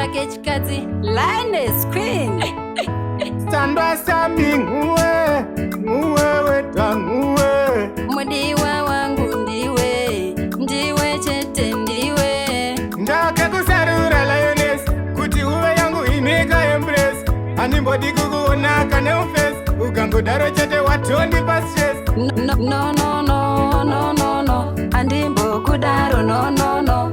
chake chikadzi Lioness Queen. Sandwa sambi nguwe weta nguwe. Mudiwa wangu ndiwe chete ndiwe. Ndakakusarura Lioness kuti uwe yangu inika embrace. Animbodi kukuona kane uface. Ukangodaro chete watondipa stress. No, andimbo kudaro no.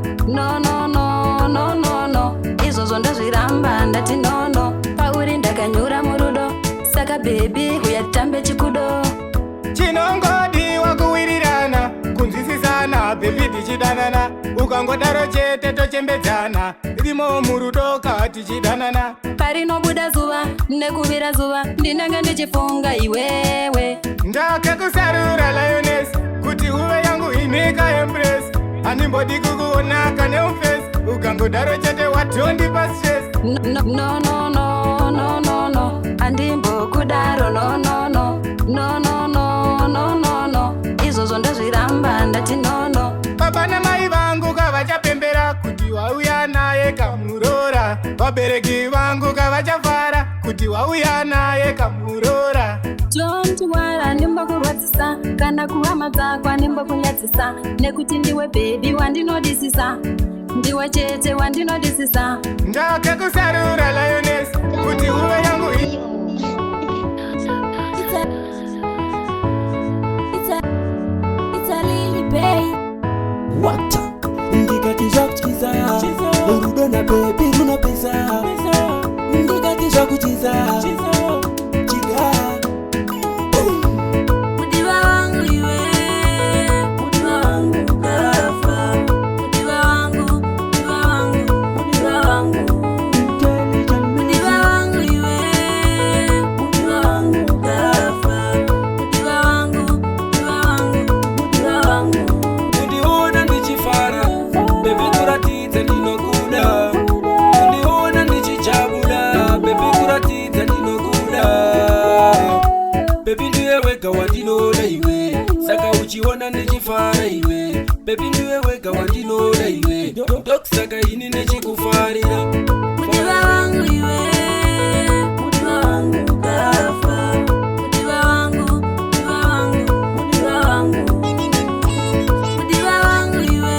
Izvozvo ndozviramba ndati nono. Pauri ndakanyura murudo, saka baby uyatambe chikudo. Chinongodiwa kuwirirana, kunzwisisana, baby tichidanana. Ukangodaro chete tochembedzana, rimo murudo tichidanana. Parinobuda zuva nekuvira zuva, ndinenge ndichifunga iwewe. Ndakakusarura Lioness kuti uve yangu inika embrace. Animbodi kukuona kane uface. Ukangodaro chete watondipa stress. No, andimbo kudaro no. Izvozvo ndozviramba ndati nono. Baba namai vangu kavachapembera kuti wauya naye kamurora. Vabereki vangu kavachafara kuti wauya naye kamurora. Don't worry, andimbokurwadzisa kana kuhama dzako andimbokunyadzisa, nekuti ndiwe baby wandinodisisa, ndiwe chete wandinodisisa. Ndakakusarura Lioness kuti uve yangu It's a Lily Bay. What? Ndikati zvakuchiza rudo na baby runopesa. Ndikati zvakuchiza wandinoda iwe, saka uchiona nechifara iwe. Baby ndiwe wega wandinoda iwe, dok saka ini nechikufarira. Mudiwa wangu iwe, mudiwa wangu gafa. Mudiwa wangu mudiwa wangu iwe,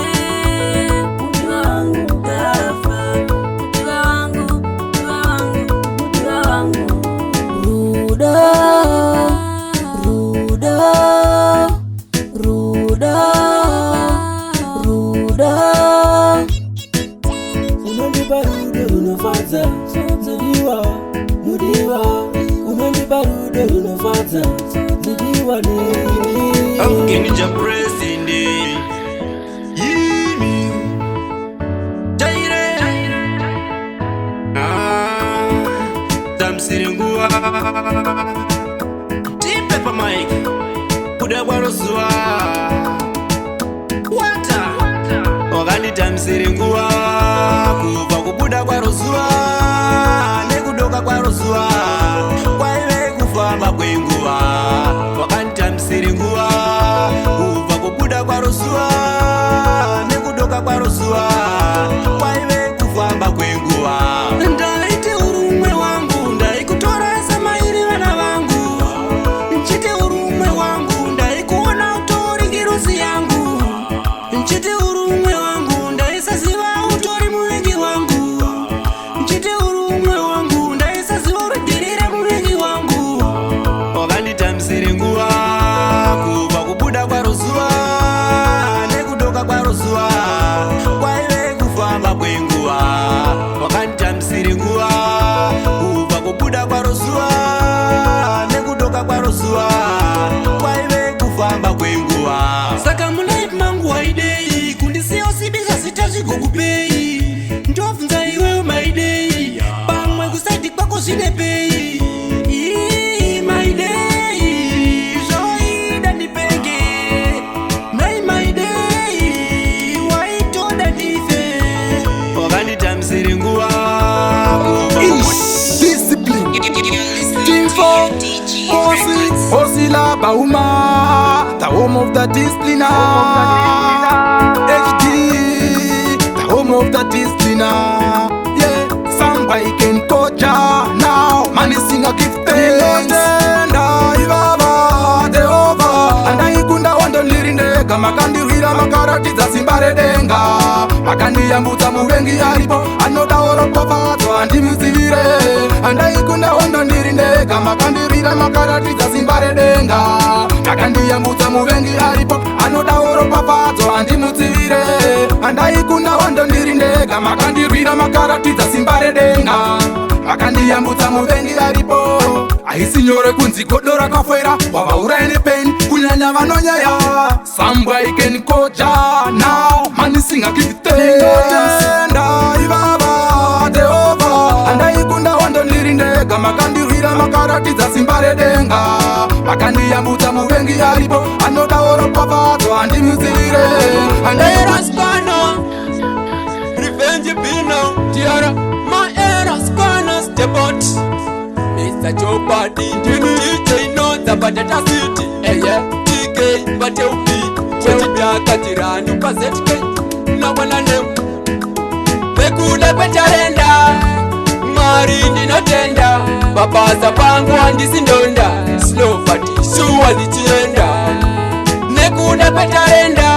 mudiwa wangu gafa. Mudiwa wangu rudo. Unonipa rudo runofadza, mudiwa. Unonipa rudo runofadza, mudiwa ni. Afghanistan president. Yimi. Jaire. Tamsirengua. Team Pepper Mike. Kuda barozua. Wata. Ogani tamsirengua. Kuva kubuda barozua. Nekudoka barozua. Kwaiwe kufamba kwenguva. Ogani tamsirengua. Kuva kubuda barozua. Nekudoka barozua. Kwaiwe kufamba kwenguva. Ndaite urumwe wangu, ndaikutora samairi vana vangu. Nchite urumwe wangu, ndaikuona utori ngirusi yangu. Nchite urumwe wangu, ndaisaziva utori muvengi wangu. Nchite urumwe wangu, ndaisaziva urudirire muvengi wangu. Wakanditamsirengua, kuva kubuda kwaruzuva, nekudoka kwaruzuva. Kwaive kufamba kwenguva. Wakanditamsirengua, kuva kubuda kwaruzuva, nekudoka kwaruzuva. Kwaive kufamba kwenguva. Saka mulaipi mangu waidei, kundisiya usibisa sita zvigokupei. Ndobvunza iwewe maidei, pamwe kusaiti kwako zvine pei. Maidei, zvoida ndipenge. Nai maidei, waitoda ndife. Wakanditamsirengua, Discipline. Team 4. Osila Bauma, the home of the discipliner. HD, the home of the discipliner. Yeah, somebody can coach now. Money sing a give thanks. Ibaba Jehovah andaikunda wandondirindega makandirwira makaratidza simba redenga makandiyambutsa muvengi aripo anoda oropofadzwa andimudzivire andaikunda wandondirindega makandirwira makaratidza simba redenga makandiyambutsa muvengi aripo anoda oropofadzwa andimudzivire andaikunda wandondirindega makandirwira makaratidza simba redenga makandiyambutsa muvengi aripo aisi nyore kunzi godo rakafwera wavauraye nepeni kunyanya vanonyaya somebody can coach now money sing a give thanks ivava Jehovah andaikunda wandondirindega makandirwira makaratidza simba redenga makandiyambutsa muvengi aripo anoda oropofadzwa andimudzivire Revenge Pino, Tiara, my era's gonna step out. Mr. Joe Party, DJ no the Batata City, TK, but you'll be Katira, you pass it, no one on them. Pekula Petarenda, Marini no tender, Papa Zapango and Disindonda, slow party, Sua the Tienda. Nekuda Petarenda,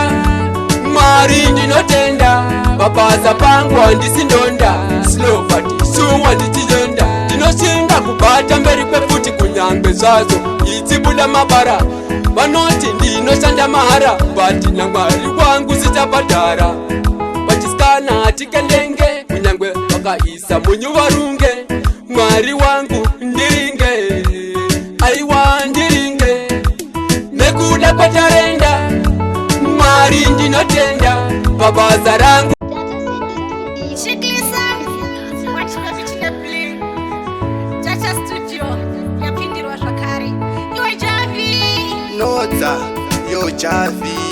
Marini no tender. Papa Zapangwa ndisindonda slow party suwa nditizonda ndinoshinga kubata mberi kwefuti kunyangwe zvazo idzibula mabara vanoti ndinoshanda mahara bati namwari wangu zitabhadhara vachisikana atikendenge kunyangwe vakaisa munyu varunge mwari wangu ndiringe aiwa ndiringe nekuda kwetarenda mwari ndinotenda pabasa rangu Nota yo Javi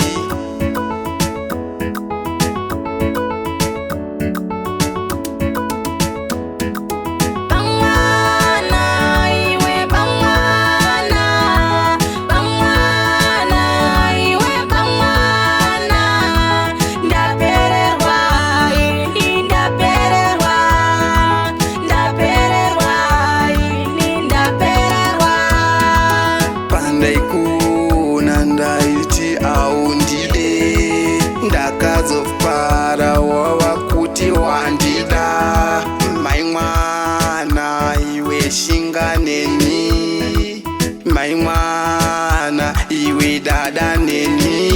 ndakazofara wava kuti wandida mai mwana iwe shinga neni mai mwana iwe dada neni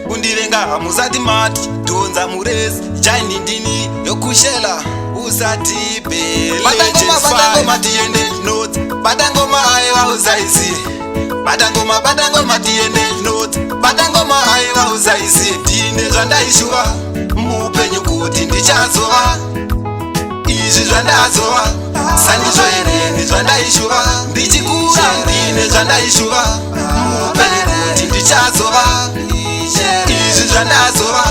kundivenga hamusati mati donza murezi jaini ndini yokushela usati belejespatangoma tiende not patangoma aiva uzaisi patangoma tiende not patangoma aiva uzaisi ndine zvandaishuva muupenyu kuti ndichazova izvi zvandazova sandizvo here ndizvandaishuva ndichikura ndine zvandaishuva muupenyu kuti ndichazova izvi zvandazova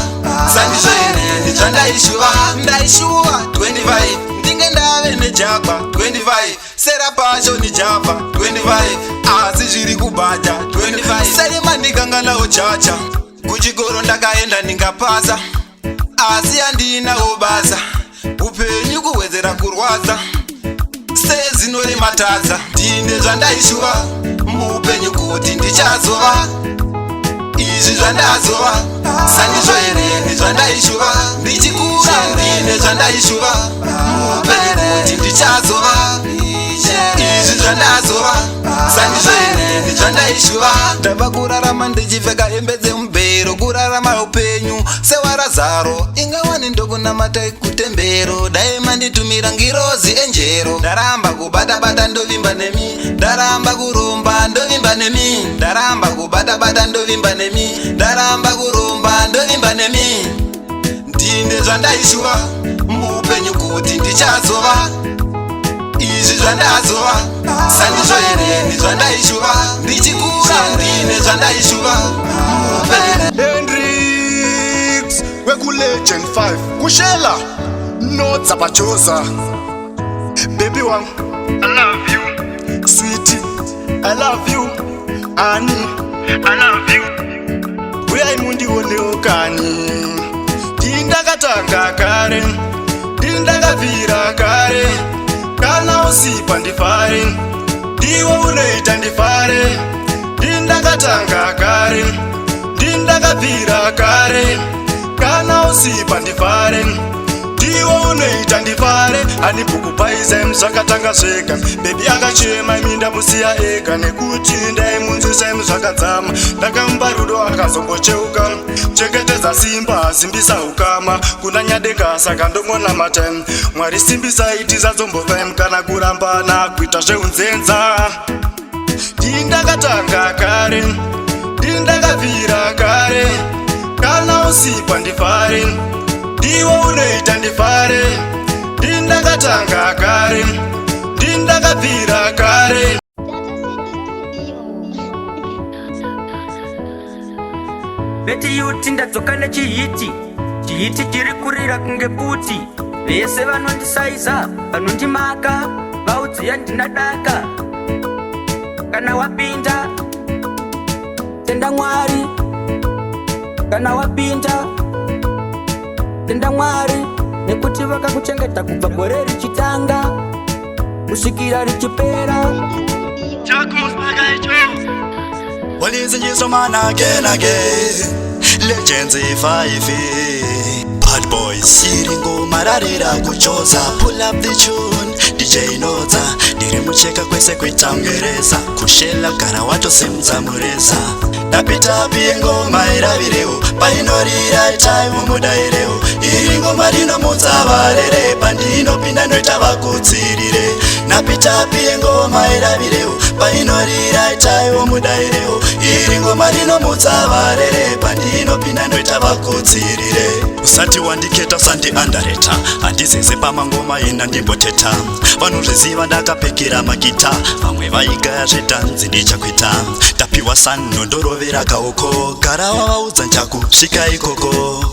sandizvo here ndizvandaishuva ndaishuva 25 ndinge ndave nejagwa 25 sera pasho nijava 25 asi zviri kubhata 25 seima ndikanganawo chacha kuchikoro ndakaenda ndingapasa asi handinawo basa upenyu kuwedzera kurwadza sezinorematadza ndine zvandaishuva muupenyu kuti ndichazova izvi zvandazova sandizvo here ndizvandaishuva ndichikura ndine zvandaishuva muupenyu kuti ndichazova izvi zvandazova sandizvo here ndizvandaishuva ndava kurarama ndichipfeka hembe dzemubhero kurarama upenyu sewarazaro ingawani ndokunamatai kutembero dai manditumira ngirozi enjero ndaramba kubata-bata ndovimba nemi ndaramba kurumba ndovimba nemi ndaramba kubata-bata ndovimba nemi ndaramba kurumba ndovimba nemi ndine zvandaishuva muupenyu kuti ndichazova izvi zvandazova sandizvo here nezvandaishuva ndichikura ndine zvandaishuva Hendrix wekulegend 5 kushela notsapachoza baby wangu I love you sweetie I love you Annie I love you uyai mundionewo kani ndindakatanga kare ndindakabvira kare kana usipa ndifare ndiwo unoita ndifare ndindakatanga kare ndindakabvira kare kana usipa ndifare ndiwo unoita ndifare anibhukupaisa zvakatanga zvega bebi akachema minda musiya ega nekuti ndaimunzwisa zvakadzama ndakamupa rudo akazombocheuka chengetedza simba simbisa ukama kuna nyadenga saka ndongonamata mwari simbisai tisazombovai kana kurambana kuita zveunzenza ndindakatanga kare ndindakabvira kare kana usipa ndifare ndiwo unoita ndifare ndindakatanga kare ndindakabvira kare beti yuti ndadzoka nechihiti chihiti chiri kurira kunge puti vese vanondisaiza vanondimaka vaudziya ndinadaka kana wapinda tenda Mwari kana wapinda tenda Mwari nekuti vakakuchengeta kubva gore richitanga kusvikira richipera. Well, isn't you so man again? Legends 5 Bad boys iringo mararira kuchoza pull up the tune DJ Noza ndiri mucheka kwese kwitamgereza kushela kana watosemudza mureza ndapita ngoma iravirewo painorira time mudairewo iringo marino mutsavarere pandinopinda noita vakutsirire napita ngoma iravirewo painorira time mudairewo iringo marino mutsavarere pandinopinda noita vakutsirire usati wandiketa usandi underrata handizeze pamangoma ina ndimboteta vanozviziva ndakapekera magita vamwe vaigaya zvedhanzi ndichakwita ndapiwa sano ndorovera kaoko gara wavaudza nchakusvika ikoko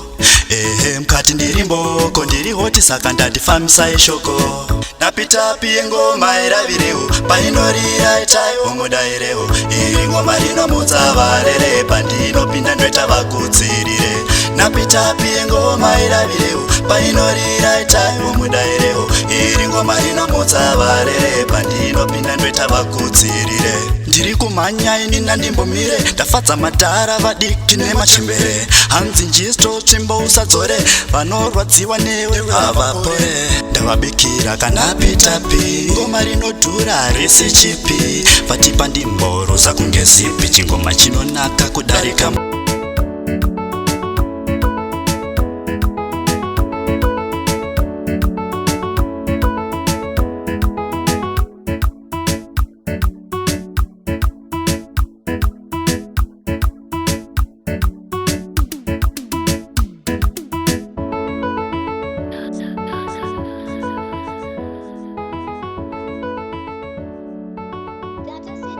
ehe mukati ndiri mboko ndiri hoti saka ndandifambisa ishoko napita ngoma iravirewo painorira itaiwo mudairewo iri ngoma rinomutsavarere pandinopinda ndoita vakutsirire napita ngoma iravirewo painorira itaiwo mudairewo iri ngoma rinomutsavarere pandinopinda ndoita vakutsirire ndiri kumhanya inina ndimbomire ndafadza madhara vadiki nemachimbere hanzi njisto tsvimbo usadzore vanorwadziwa newe havapore ndavabikira kana pitapi ngoma rinodhura rese chipi vatipa ndimborosa kunge zipi chingoma chinonaka kudarika Data